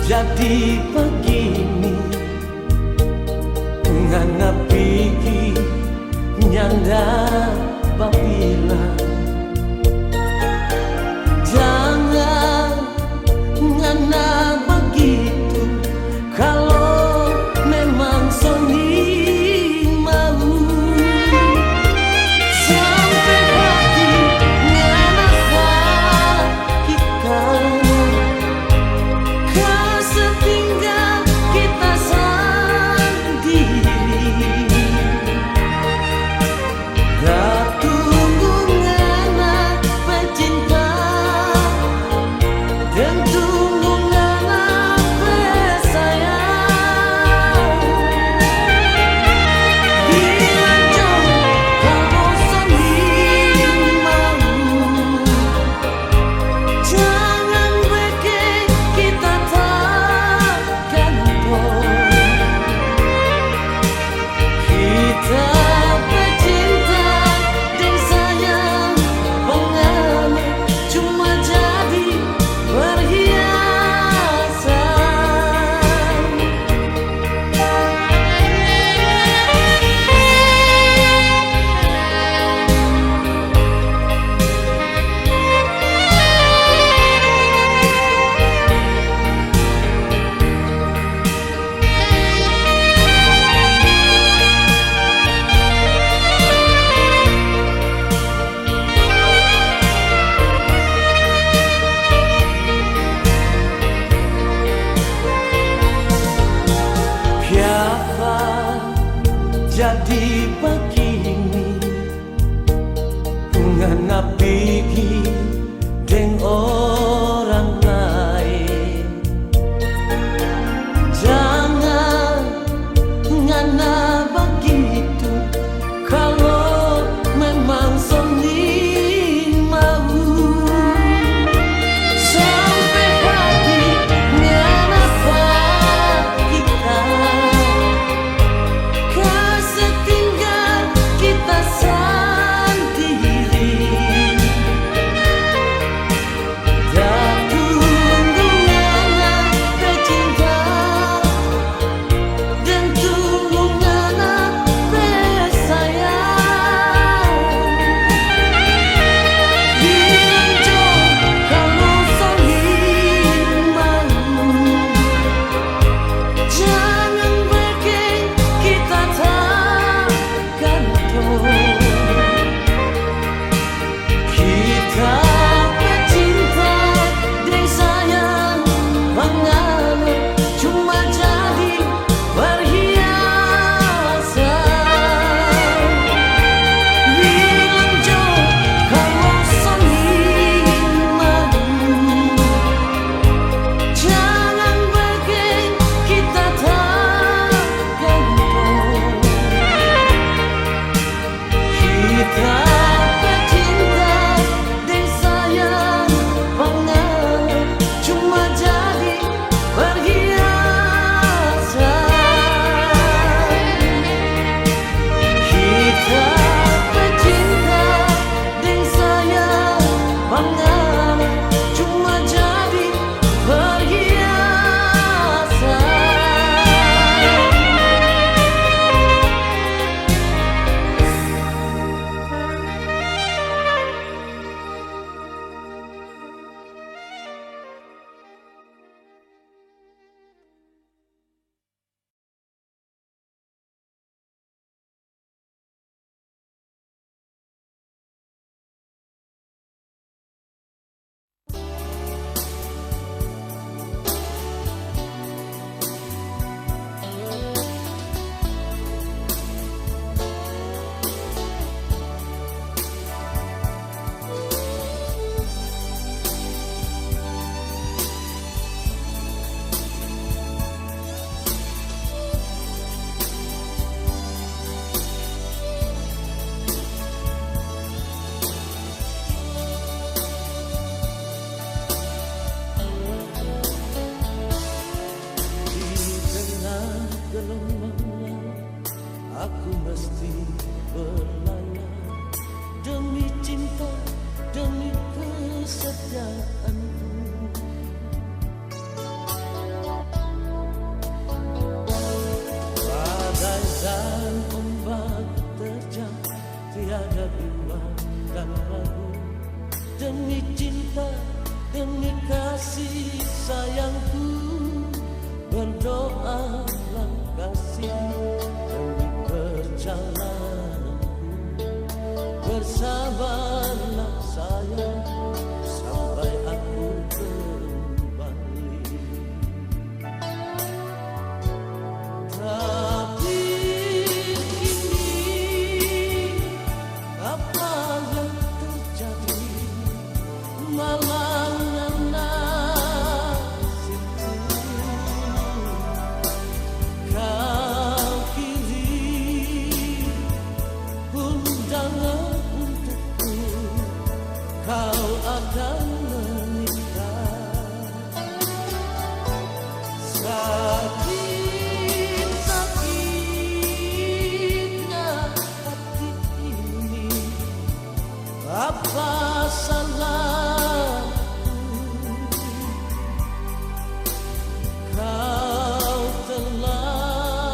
Jadi begini ngana pigi nyanda babila jangan ngana begitu kalau memang Sony mau sampai hati ngana sakitan setinggal kita sendiri. Tak tunggu ngana pecinta dan tunggu ngana pesayang. Bila jauh kamu sendiri mau, jangan bikin kita kita bercinta dan sayang mengalir cuma jadi perhiasan. Jadi begini ngana pigi deng orang lain, jangan ngana begitu kalau memang Sony mau sampai hati ngana sakitan. Setinggal dan ombak terjang, tiada bimbang dan ragu. Demi cinta, demi kasih sayangku, berdoalah kasih. Demi perjalananku, bersabarlah sayang, sampai aku kembali. Tapi kini apa yang terjadi, malangnya nasibku. Kau kiri undangan untukku, kau akan menikah. Sakit-sakitnya hati ini, apa salahku? Kau telah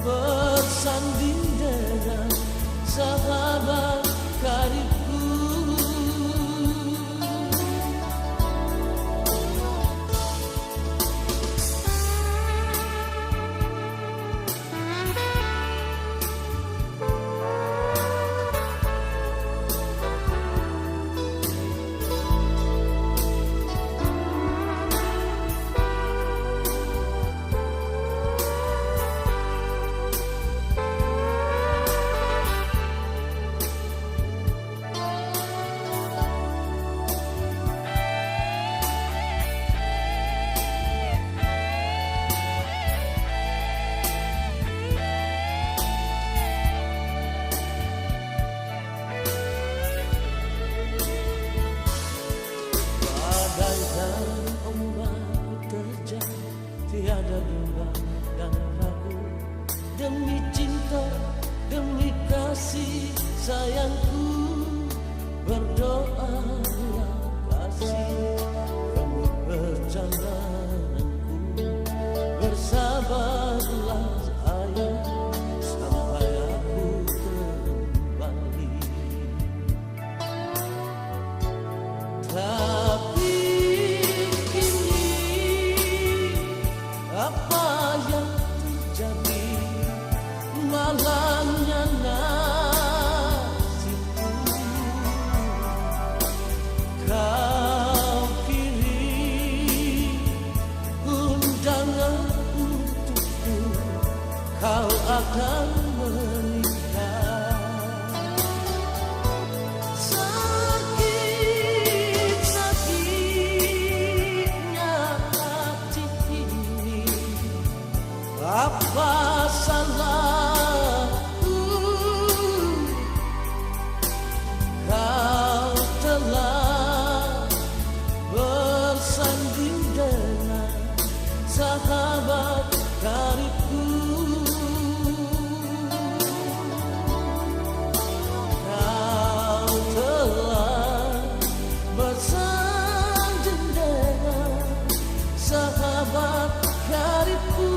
bersanding dengan sahabat karibku. Badai dan ombak terjang, tiada bimbang dan ragu. Demi cinta, demi kasih sayangku, berdoalah kasih. Demi perjalananku, bersabarlah sayang, sampai aku kembali. Tapi kini apa yang terjadi, malangnya nasibku. Kau kiri undangan untukku, kau akan menikah. Sakit-sakitnya hati ini, apa salahku? Kau telah bersanding dengan sahabat karibku. Kau telah bersanding dengan sahabat karibku.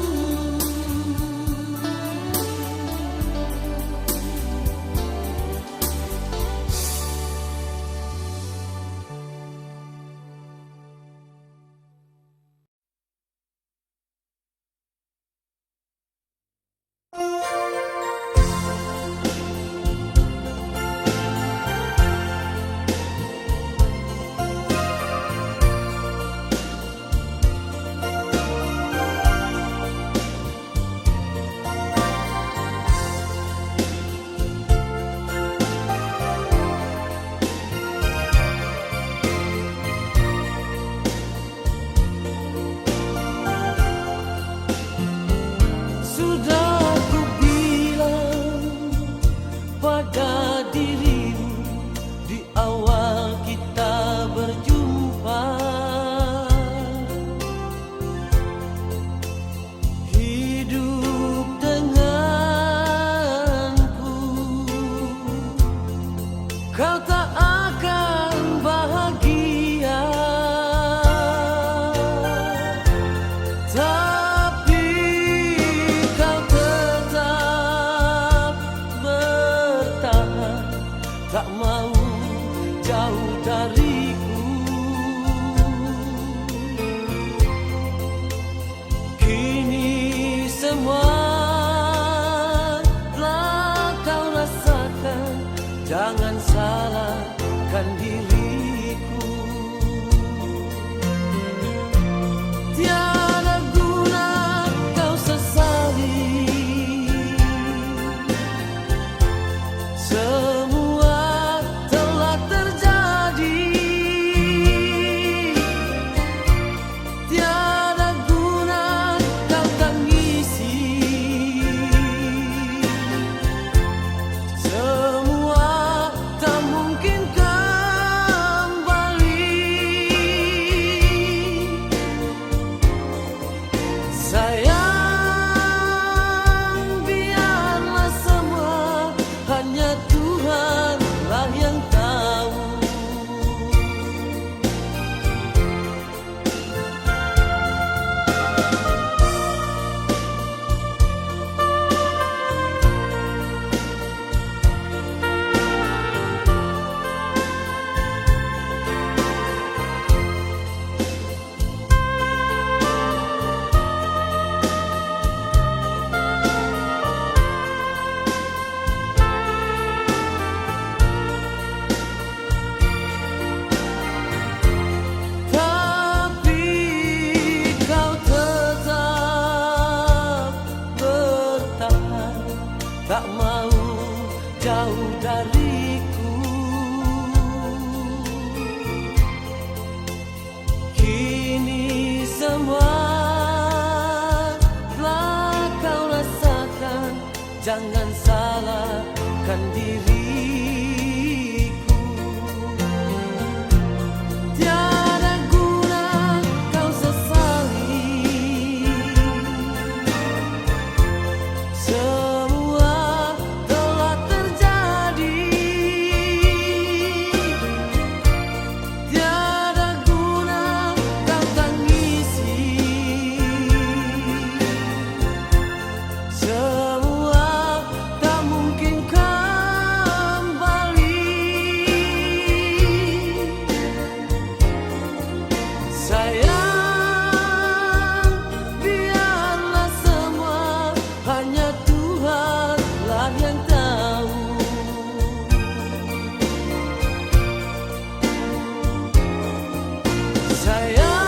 jangan salahkan diriku. Tiada guna kau sesali, semua telah terjadi. Tiada guna kau tangisi, semua tak mungkin kembali. Sayang, biarlah semua hanya Tuhanlah yang tahu. Sayang,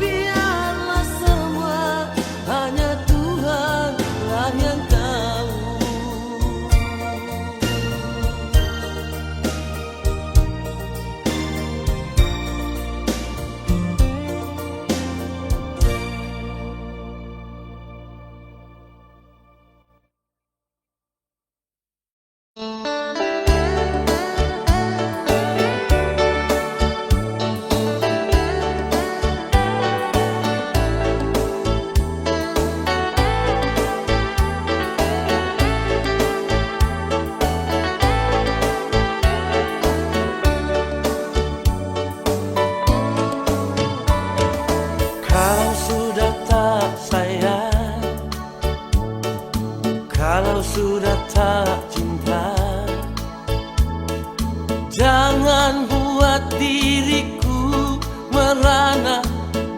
biarlah semua hanya Tuhanlah yang tahu. Kalau sudah tak sayang, kalau sudah tak cinta, jangan buat diriku merana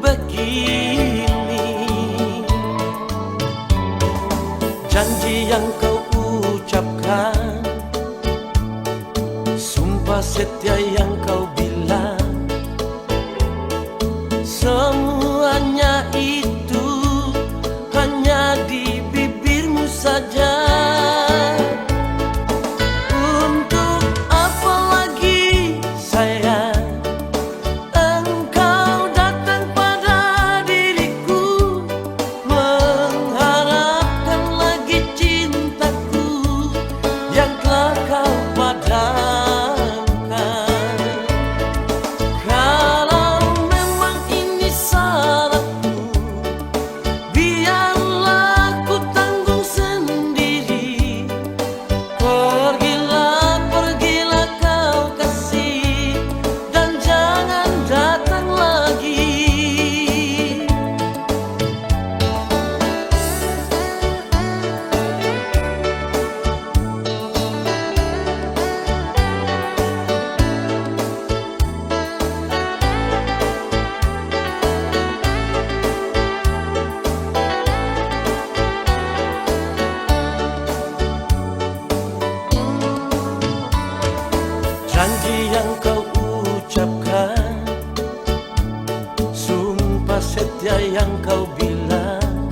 begini. Janji yang kau ucapkan, sumpah setia yang kau bilang, semuanya itu hanya di bibirmu saja. Untuk apa lagi sayang engkau datang pada diriku, mengharapkan lagi cintaku yang telah kau padamkan. Kalau memang ini salahku, biarlah ku tanggung sendiri. Pergilah, pergilah kau kasih, dan jangan datang lagi. Janji yang kau ucapkan, sumpah setia yang kau bilang,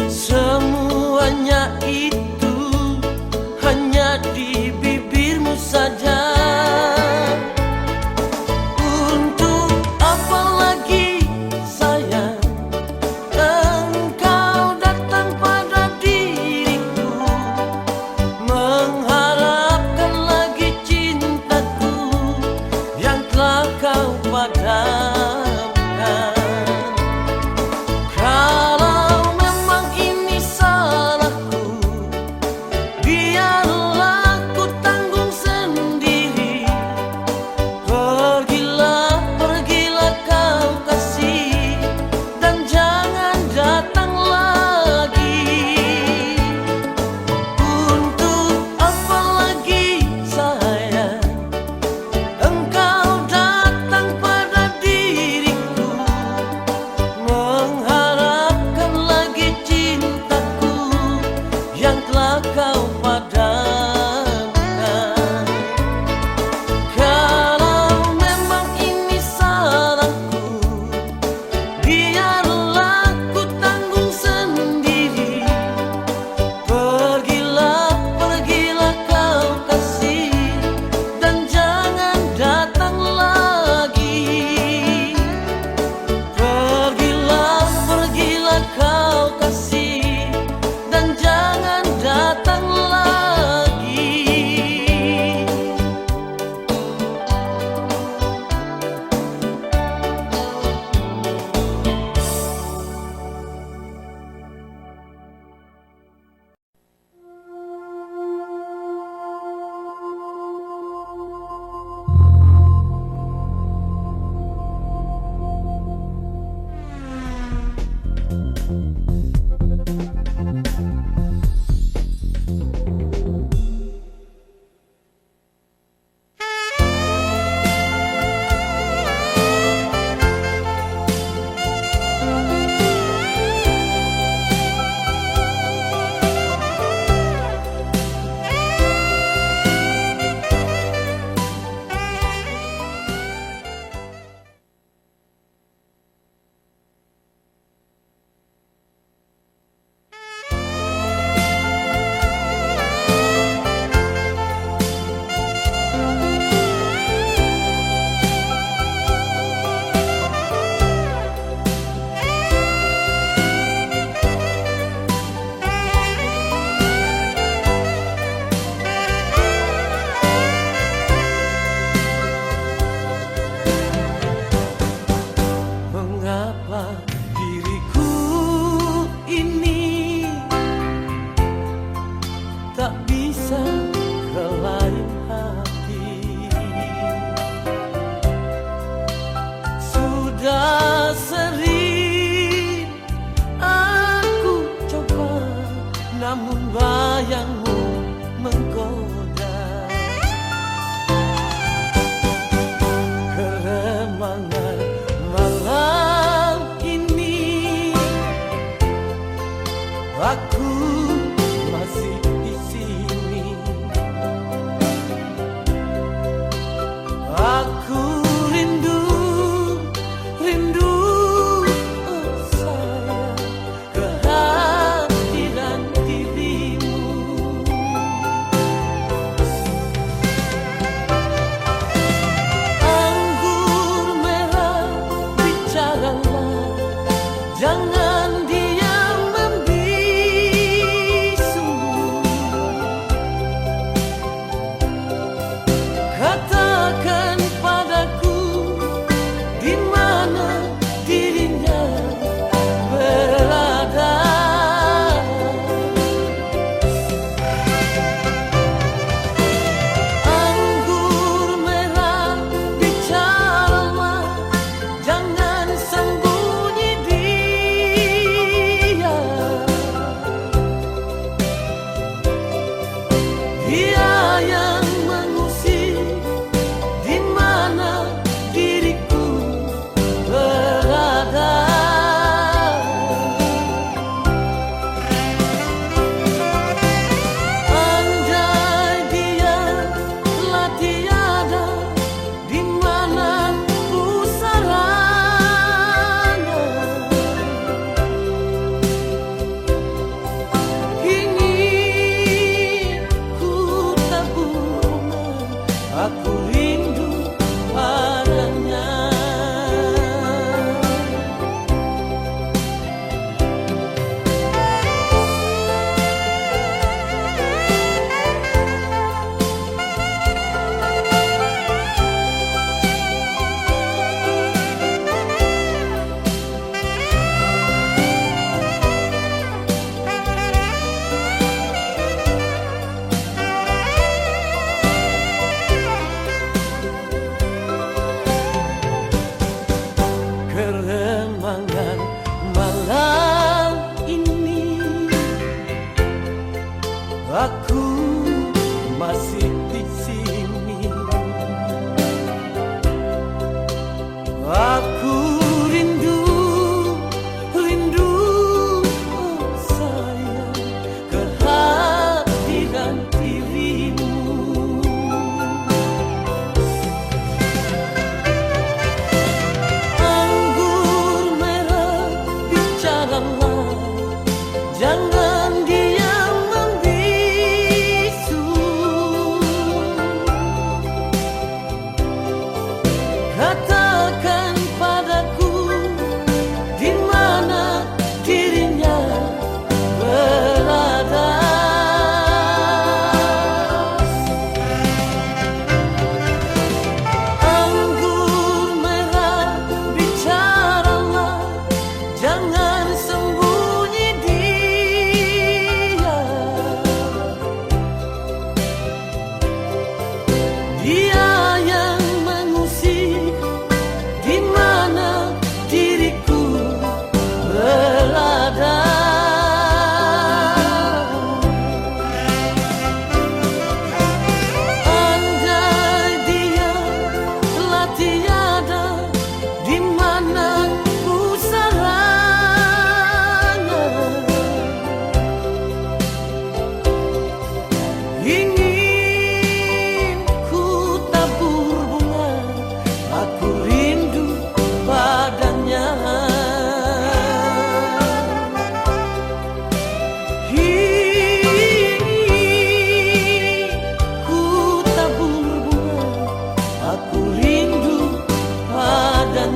semuanya itu hanya di bibirmu saja. Untuk apa lagi sayang engkau datang pada diriku, mengharapkan lagi cintaku yang telah kau padamkan.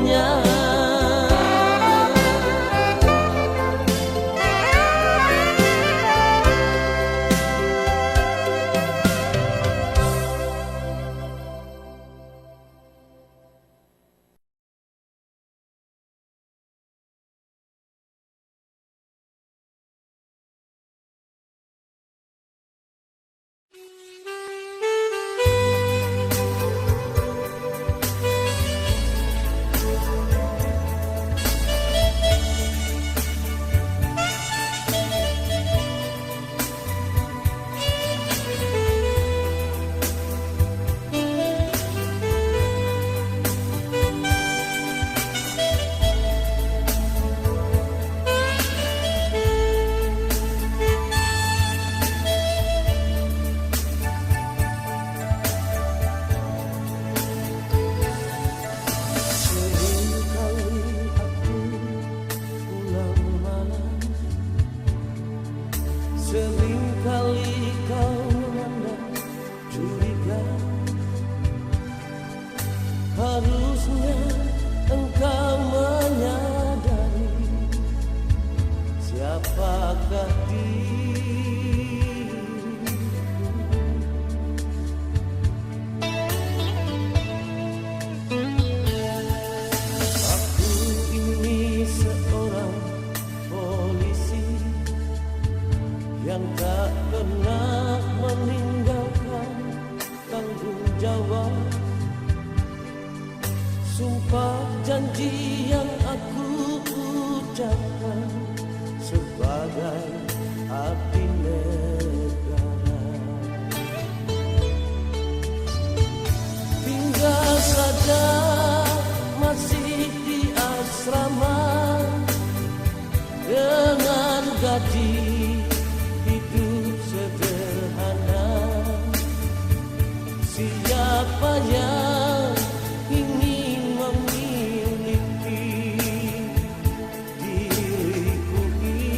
semuanya. Seringkali kau memandang curiga, harusnya engkau menyadari siapakah diriku. Aku ini seorang polisi yang tak pernah meninggalkan tanggung jawab. Sumpah janji yang aku ucapkan sebagai abdi negara. Tinggal saja masih di asrama dengan gaji hidup sederhana. Siapa yang ingin memiliki diriku ini?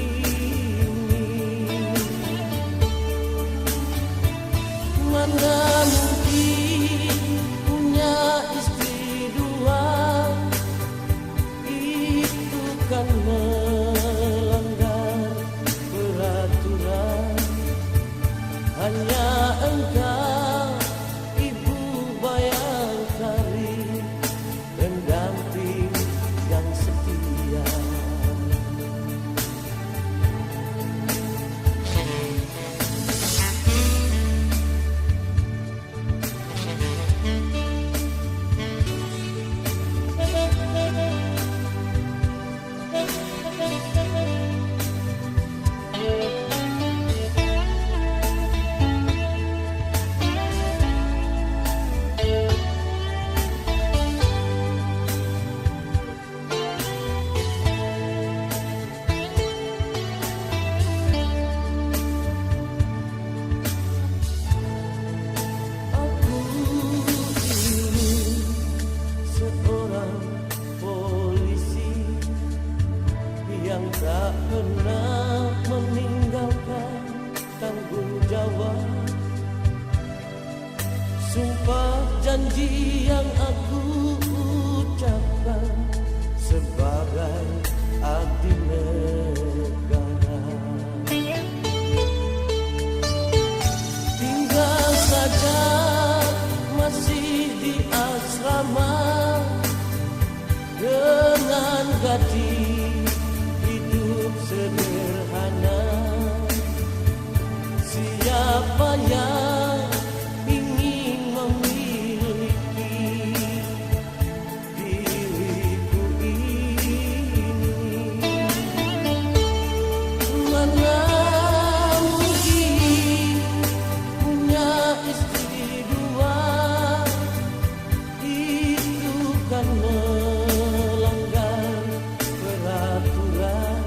Mana mungkin punya istri dua, itu kan melanggar peraturan. Hanya engkau, Ibu Bayangkari, pendamping yang setia. Yang tak pernah meninggalkan tanggung jawab. Sumpah janji yang aku ucapkan sebagai abdi negara. Tinggal saja masih di asrama dengan gaji sederhana. Siapa yang ingin memiliki diriku ini? Mana mungkin punya istri dua, itu kan melanggar peraturan.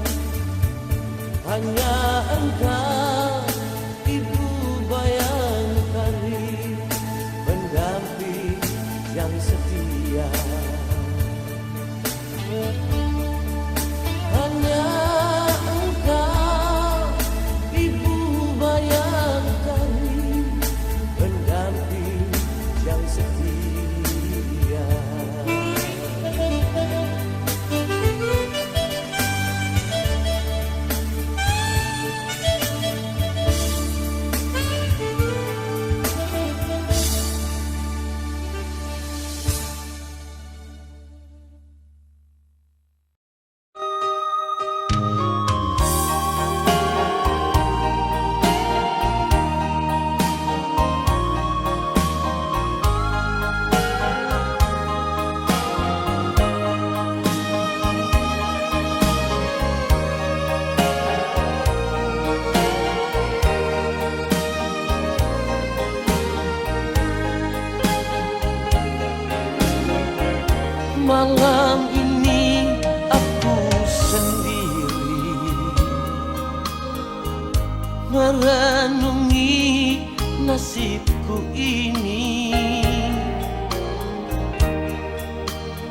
nasibku ini.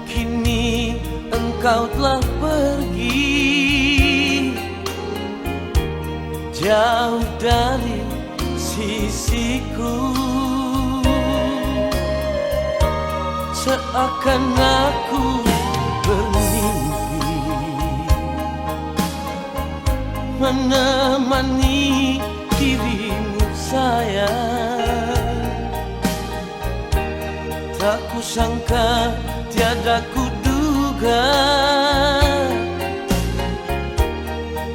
Kini engkau telah pergi jauh dari sisiku. Seakan aku bermimpi menemani dirimu sayang. Tak kusangka, tiada kuduga,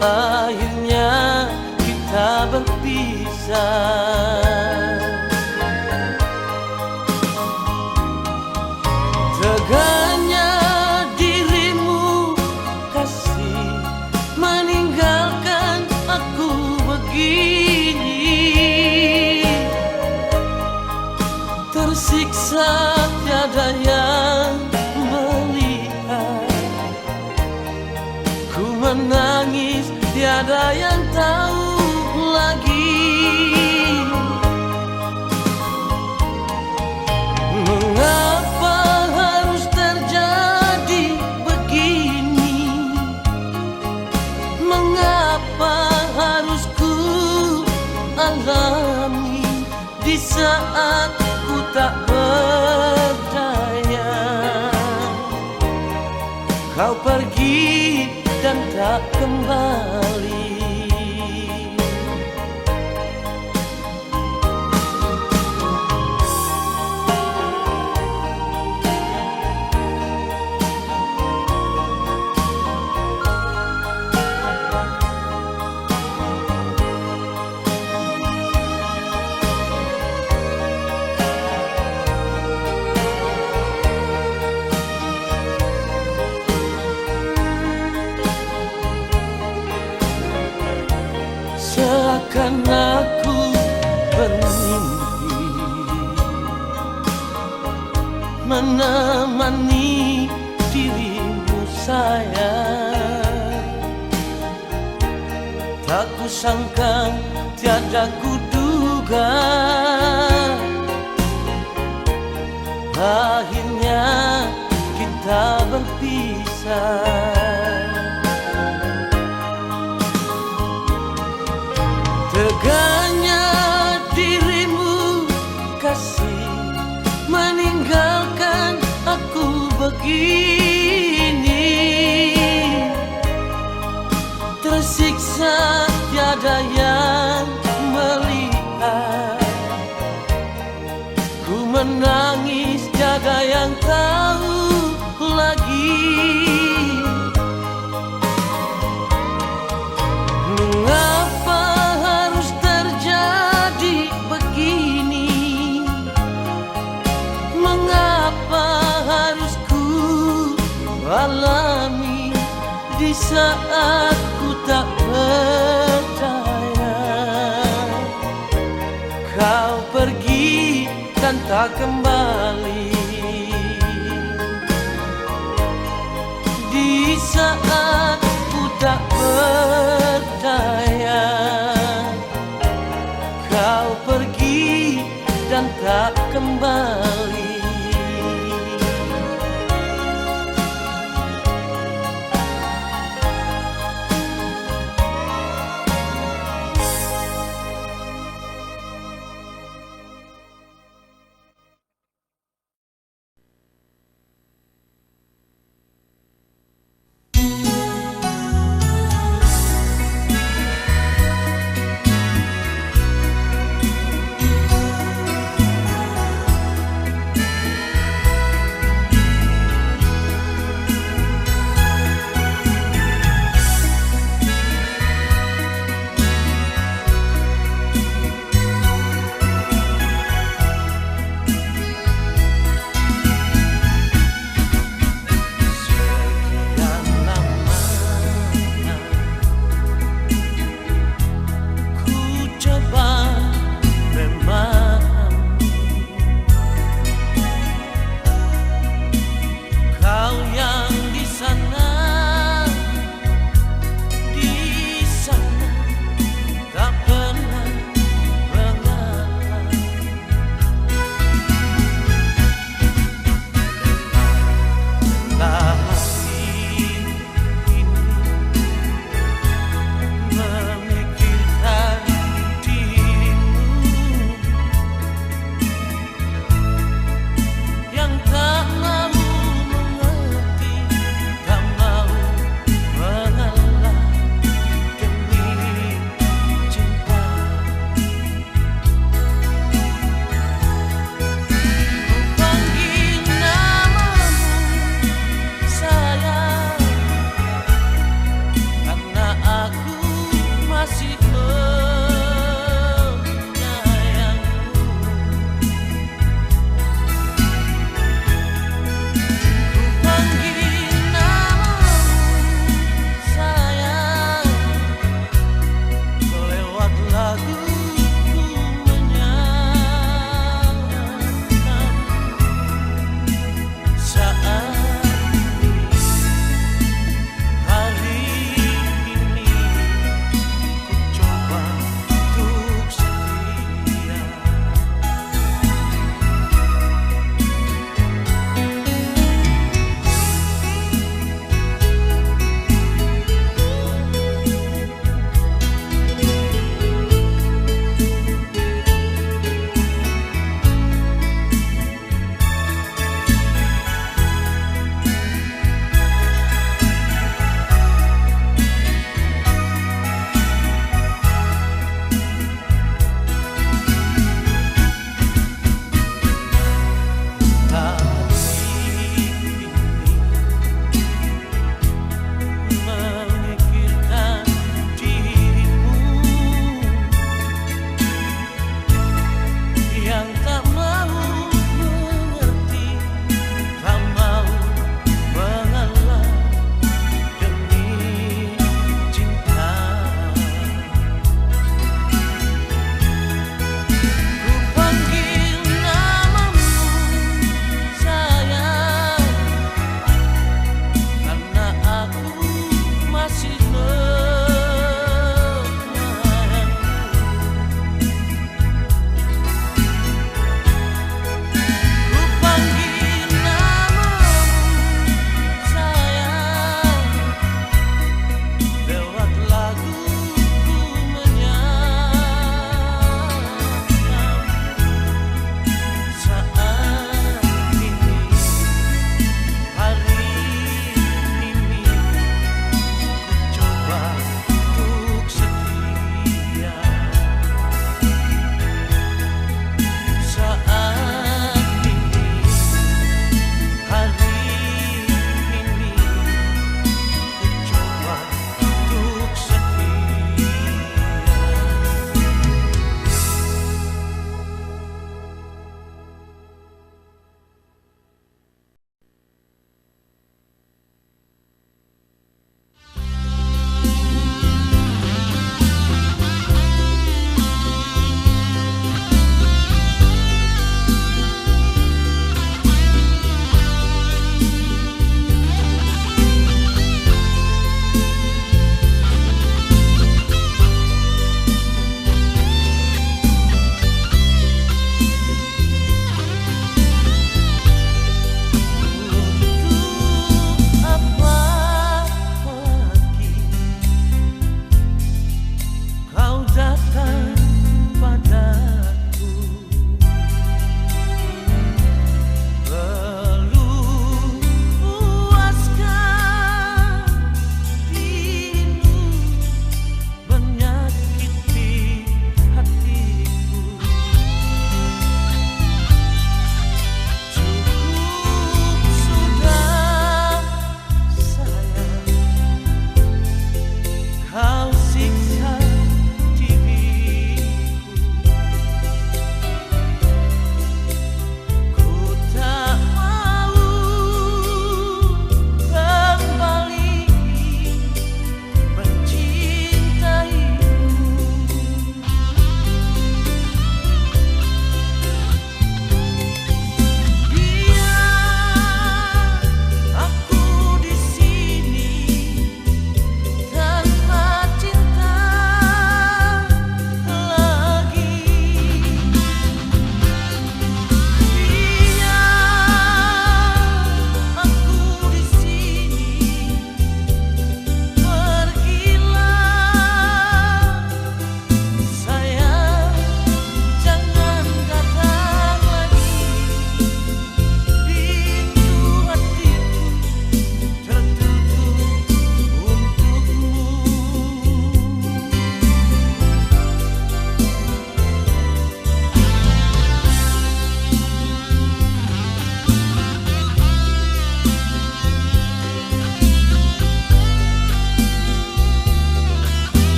akhirnya kita berpisah. Teganya dirimu kasih meninggalkan aku begini. Tersiksa tiada yang melihat, ku menangis tiada yang tahu lagi. Mengapa harus terjadi begini? Mengapa harus ku alami di saat ku tak berdaya? Kau pergi dan tak kembali. Seakan aku bermimpi menemani dirimu sayang. Tak kusangka, tiada kuduga, akhirnya kita berpisah. Teganya dirimu kasih meninggalkan aku begini. Tersiksa tiada yang melihat, ku menangis tiada yang tahu lagi. Mengapa harus terjadi begini? Mengapa harus ku alami di saat ku tak berdaya? Kau pergi dan tak kembali. Di saat ku tak berdaya, kau pergi dan tak kembali.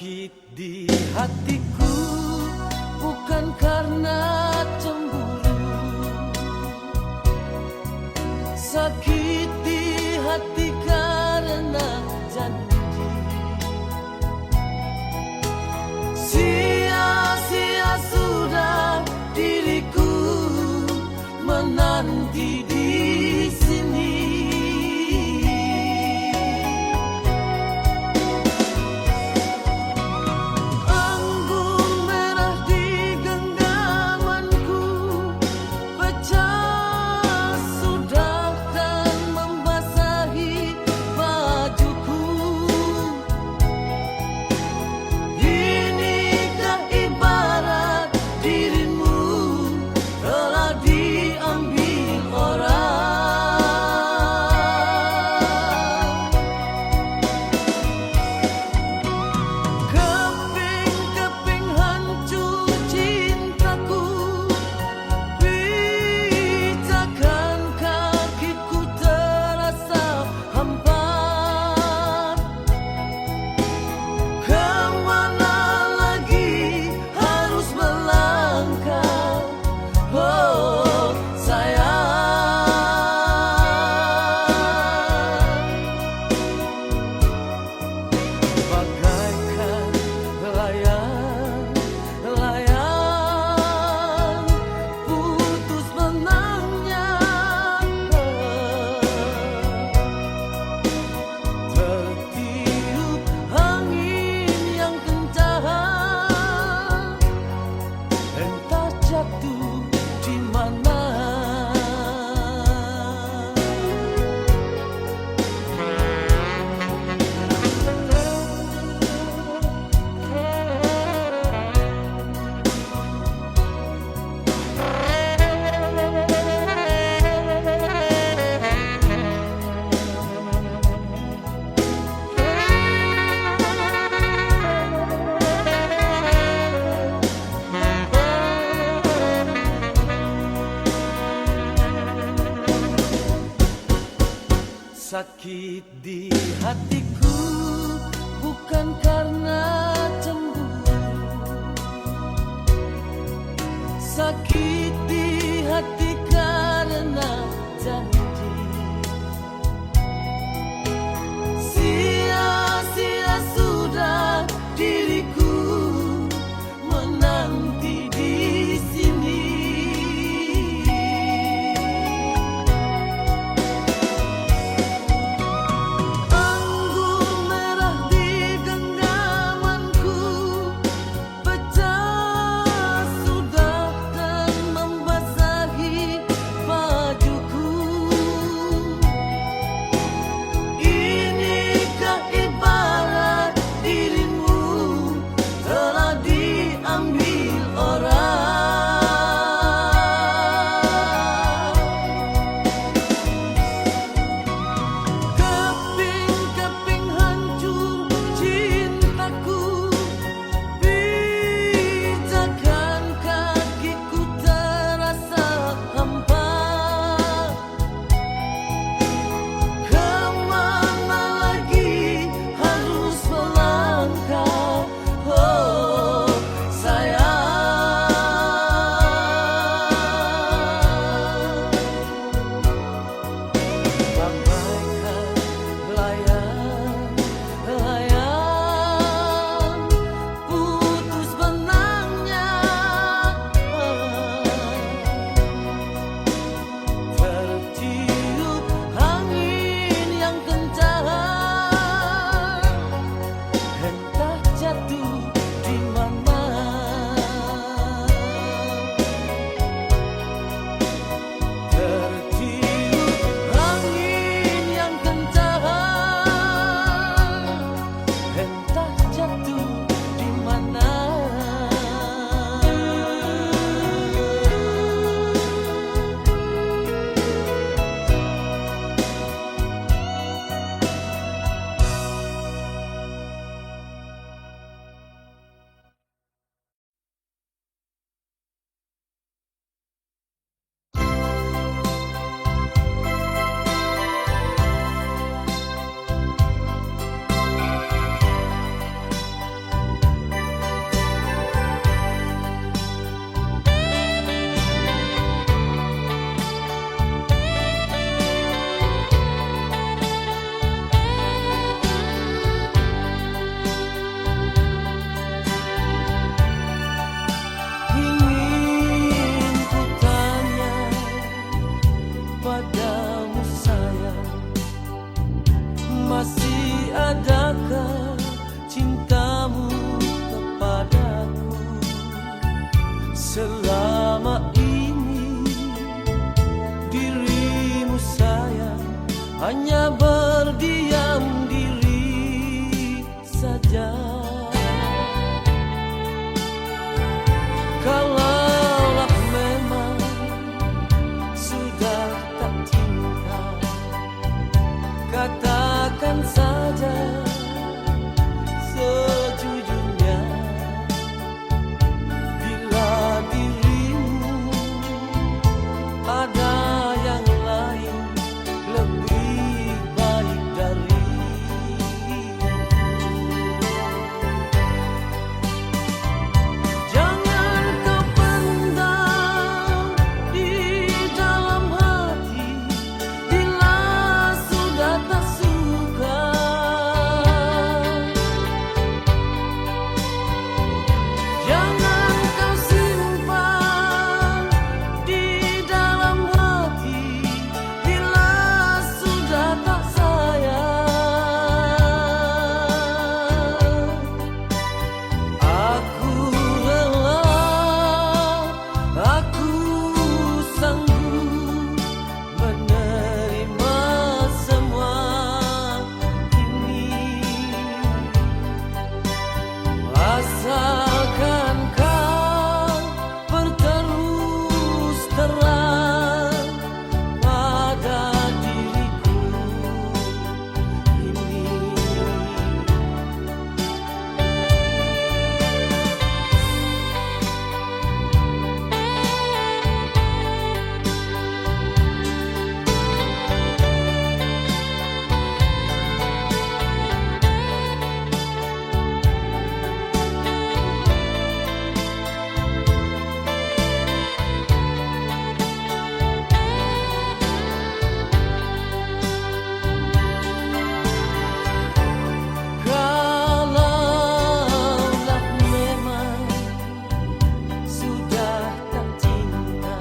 Sakit di hatiku bukan karena cemburu, sakit di hati karena janji. Sia-sia sudah diriku menanti di sini. Sakit di hatiku bukan karena cemburu, sakit di hati karena janji. Sia-sia sudah diriku menanti di sini. Ku Selama ini dirimu sayang hanya berdiam diri saja. Kalaulah memang sudah tak cinta, katakan saja sejujurnya. Bila dirimu ada yang lain lebih baik dari, jangan kau pendam di dalam hati. Bila sudah tak suka, jangan kau simpan di dalam hati. Bila sudah tak sayang, aku rela, aku sanggup menerima semua ini, asalkan kau berterus terang pada diriku ini. Kalaulah memang sudah tak cinta,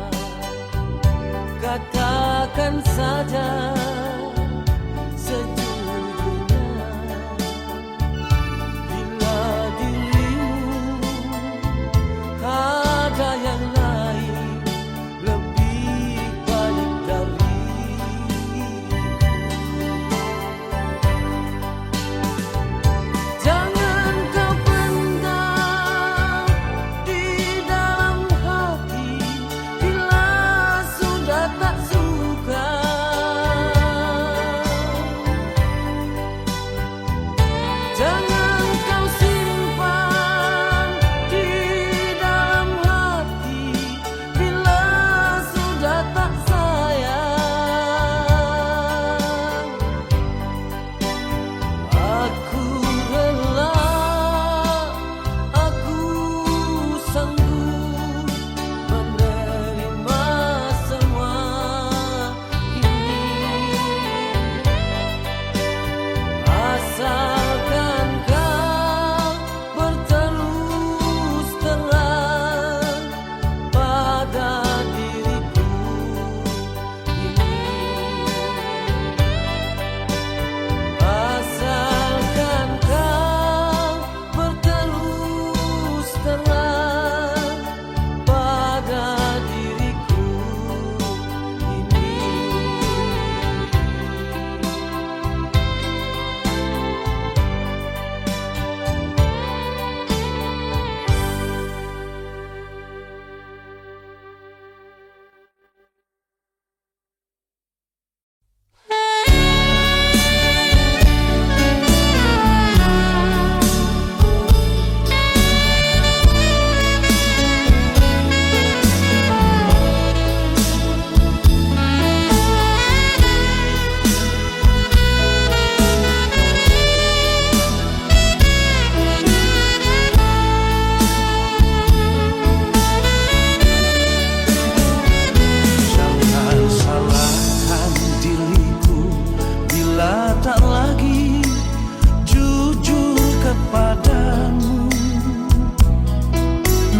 katakan saja sejujurnya. Bila dirimu ada yang lain lebih baik dari, jangan kau pendam di dalam hati. Bila sudah tak suka, jangan kau simpan di dalam hati. Bila sudah tak sayang, aku rela, aku sanggup menerima semua ini, asalkan kau berterus terang pada diriku ini, asalkan kau berterus terang pada diriku ini. Jangan salahkan diriku bila tak lagi jujur kepadamu.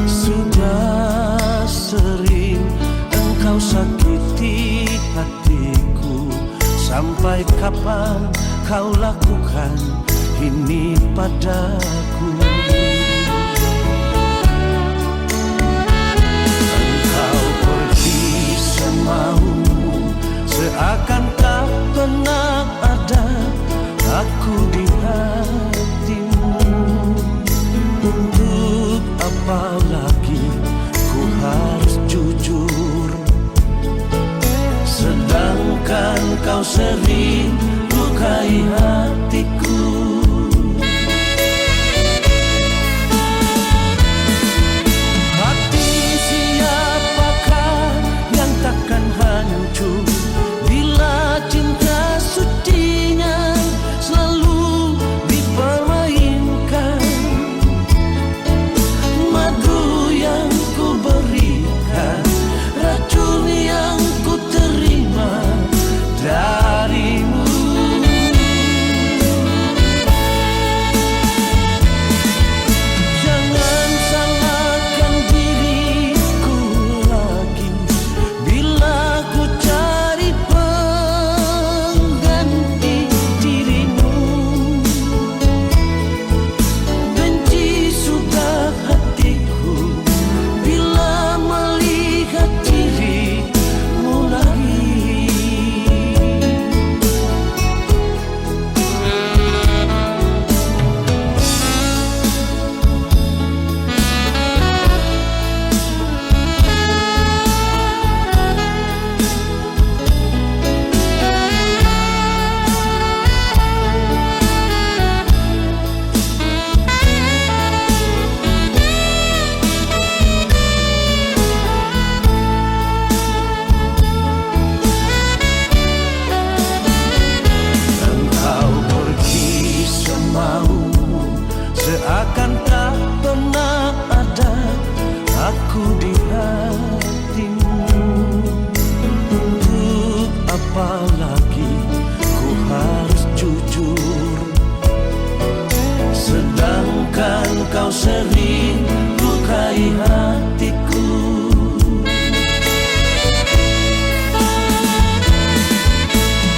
Sudah sering engkau sakiti hatiku. Sampai kapan kau lakukan ini padaku? sering lukai hatiku. Hati siapakah yang takkan hancur bila cinta sucinya selalu dipermainkan. Madu yang ku berikan, racun yang ku terima darimu. Jangan salahkan diriku lagi bila ku cari pengganti dirimu. Benci sudah hatiku bila melihat dirimu lagi. Engkau pergi semaumu, seakan tak pernah ada aku di hatimu. Untuk apa lagi ku harus jujur, sedangkan kau sering lukai hatiku.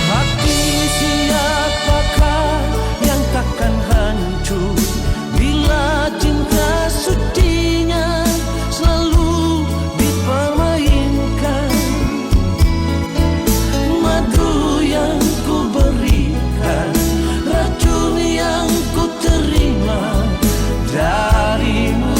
Hati siapakah yang takkan hancur bila cinta sucinya selalu dipermainkan. Madu yang ku berikan, racun yang ku terima darimu.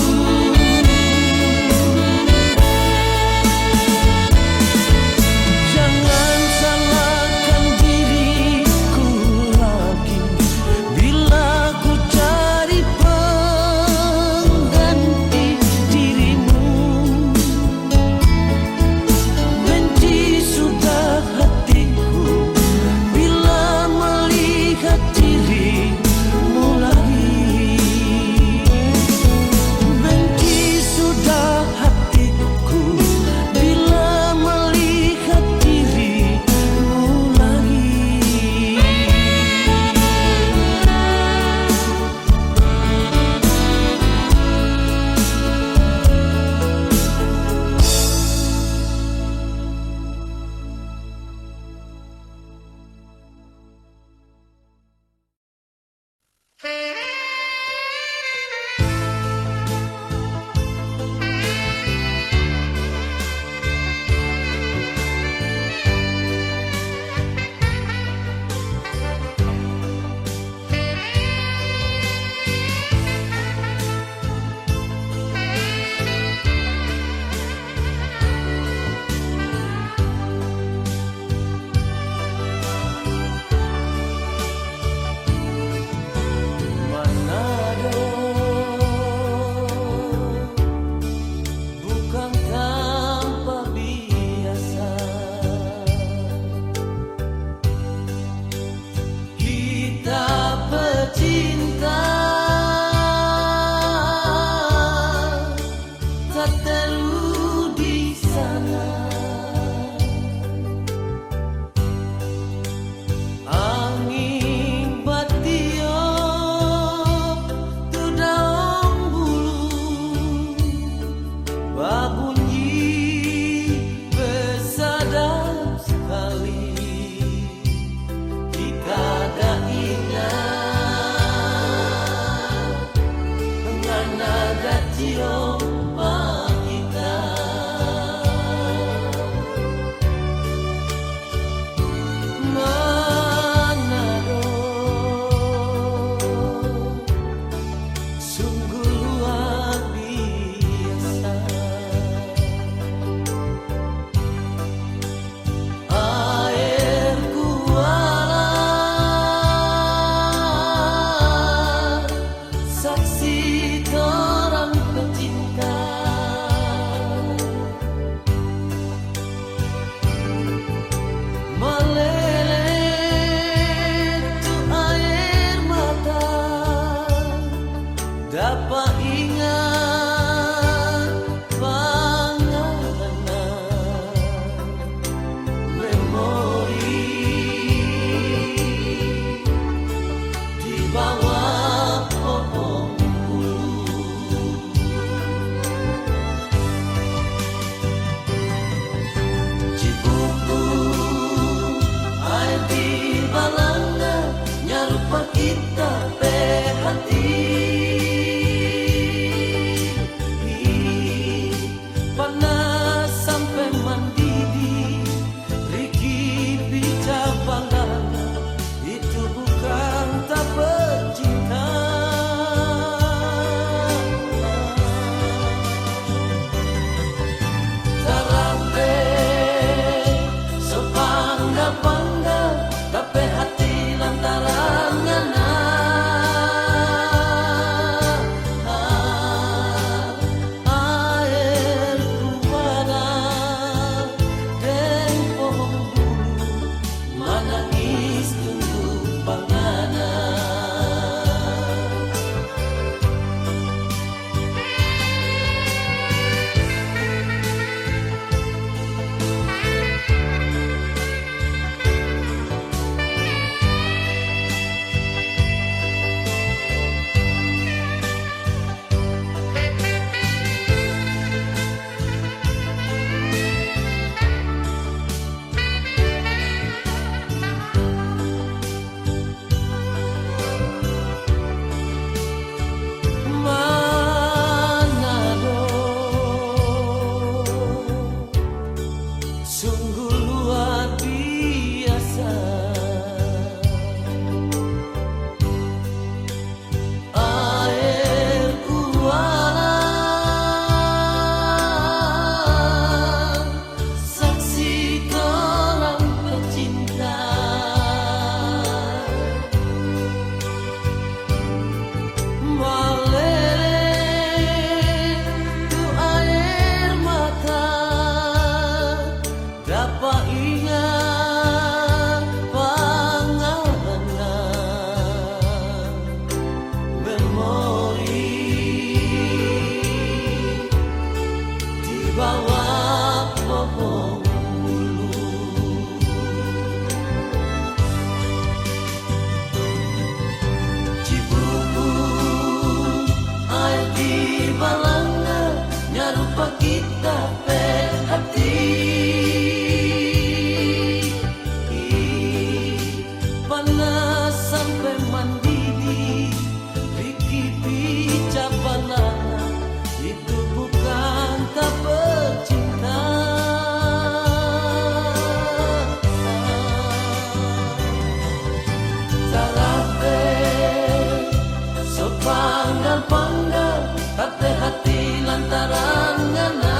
panas sampai mendidih, Riki bica balanga, itu bukan tak bercinta. Tarape sepangga-pangga, tapi hati lantaran ngana. Sungguh luar biasa, air ualan, saksi orang pecinta. Meleleh tu air mata, dapat ingat pangalan memori di bawah pohon bulu. Cibubur air di balanga, nyarupa kita pe hati. Panas sampai mendidih, Riki bica balanga, itu bukan tak bercinta. Tarape sepanggal-panggal, tapi hati lantaran ngana.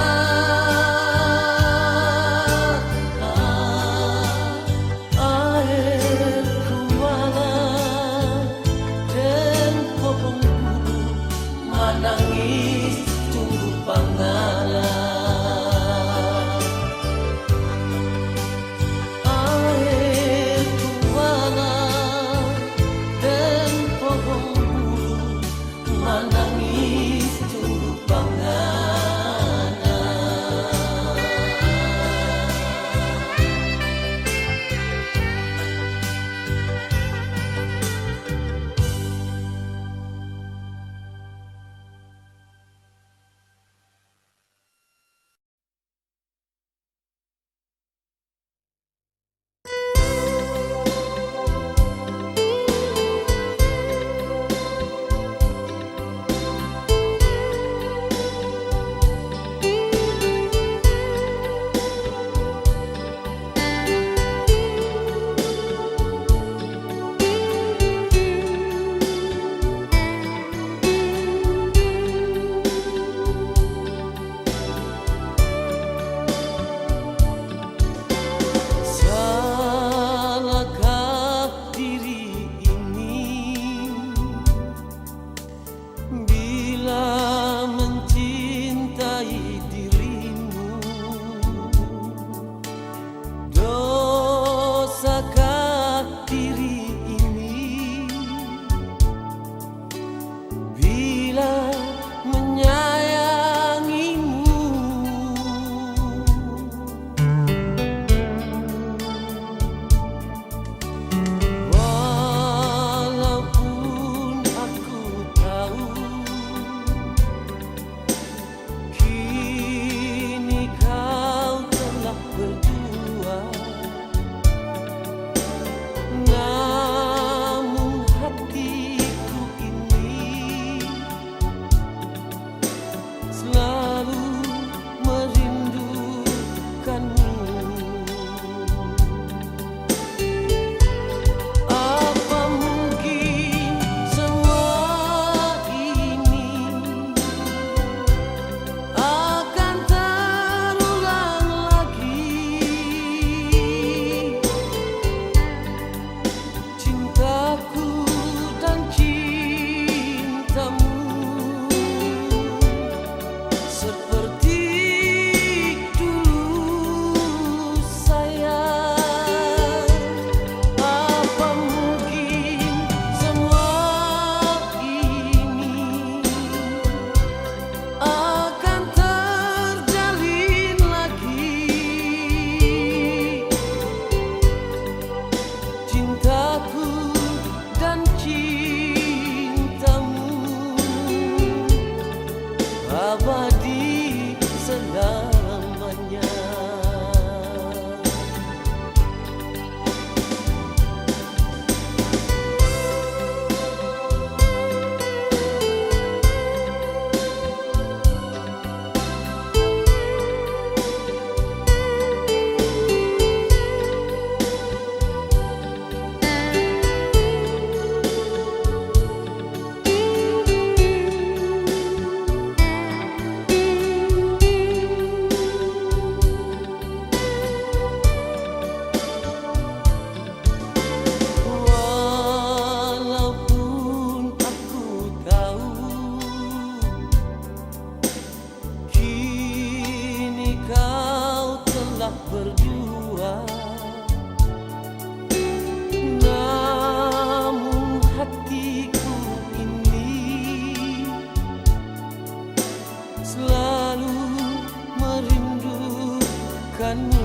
merindukanmu.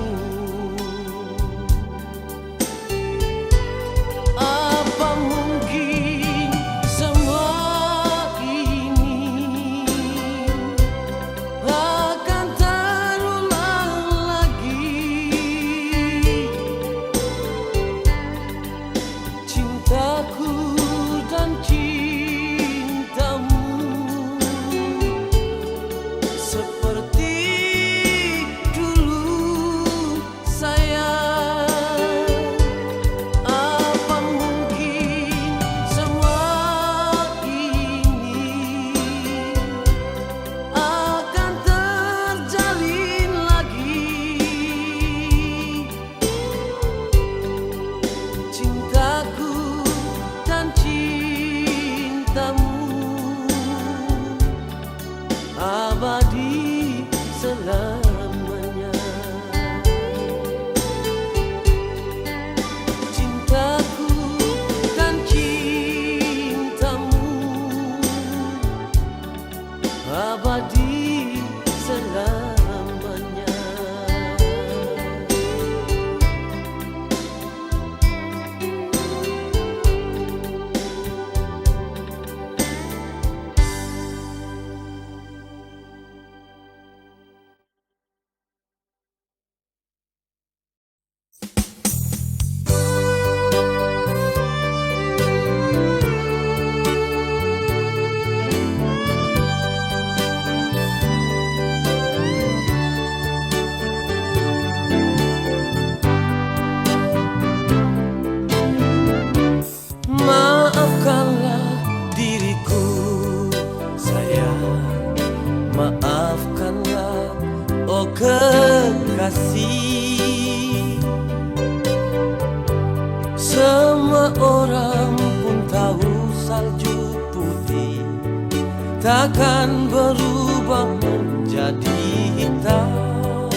Apa mungkin semua ini akan terulang lagi? Cintaku dan cintamu seperti dulu, sayang. Apa mungkin semua ini akan terjalin lagi? Cintaku dan cintamu abadi selamanya. Cintaku dan cintamu abadi selamanya. Maafkanlah diriku, sayang. Maafkanlah, oh kekasih. Semua orang pun tahu salju putih takkan berubah menjadi hitam.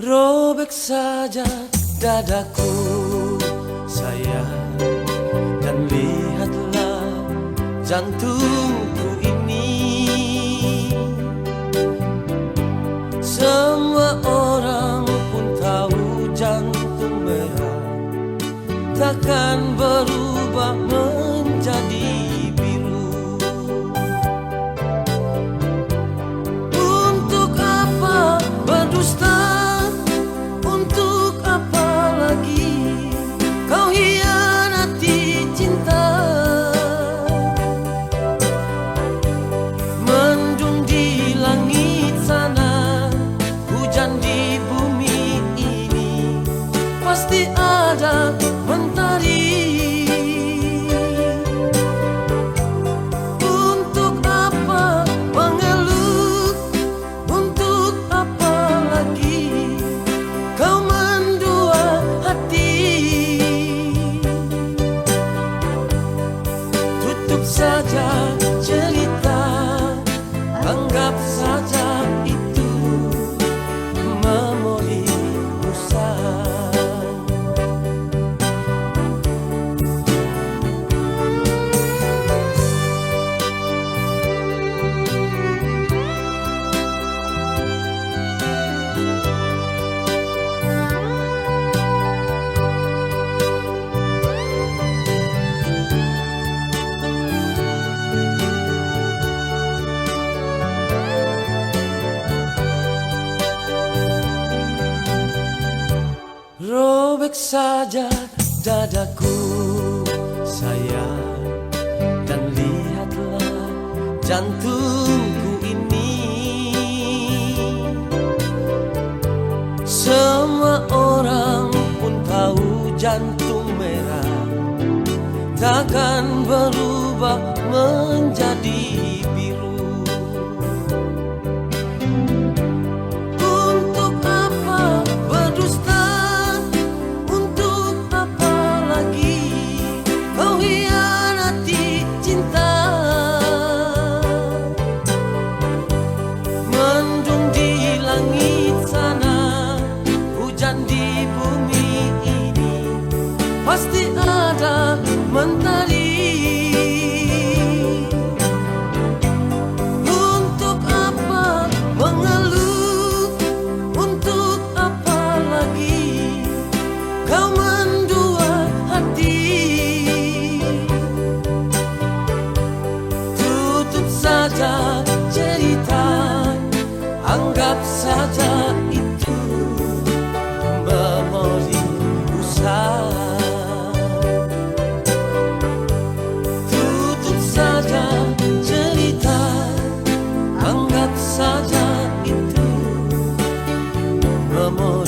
Robek saja dadaku, sayang, dan lihatlah jantungku ini. Semua orang pun tahu jantung merah takkan berubah menjadi biru. Untuk apa berdusta? Untuk apa lagi kau hianati cinta? Mendung di langit sana, hujan di bumi ini, pasti ada mentari. Untuk apa mengeluh? Untuk apa lagi kau mendua hati? Tutup saja cerita, anggap saja itu memori usang. Robek saja dadaku, sayang, dan lihatlah jantungku ini. Semua orang pun tahu jantung merah takkan berubah menjadi biru. Untuk apa berdusta? Pasti ada mentari. saja itu memori usai. Tutup saja cerita, anggap saja itu memori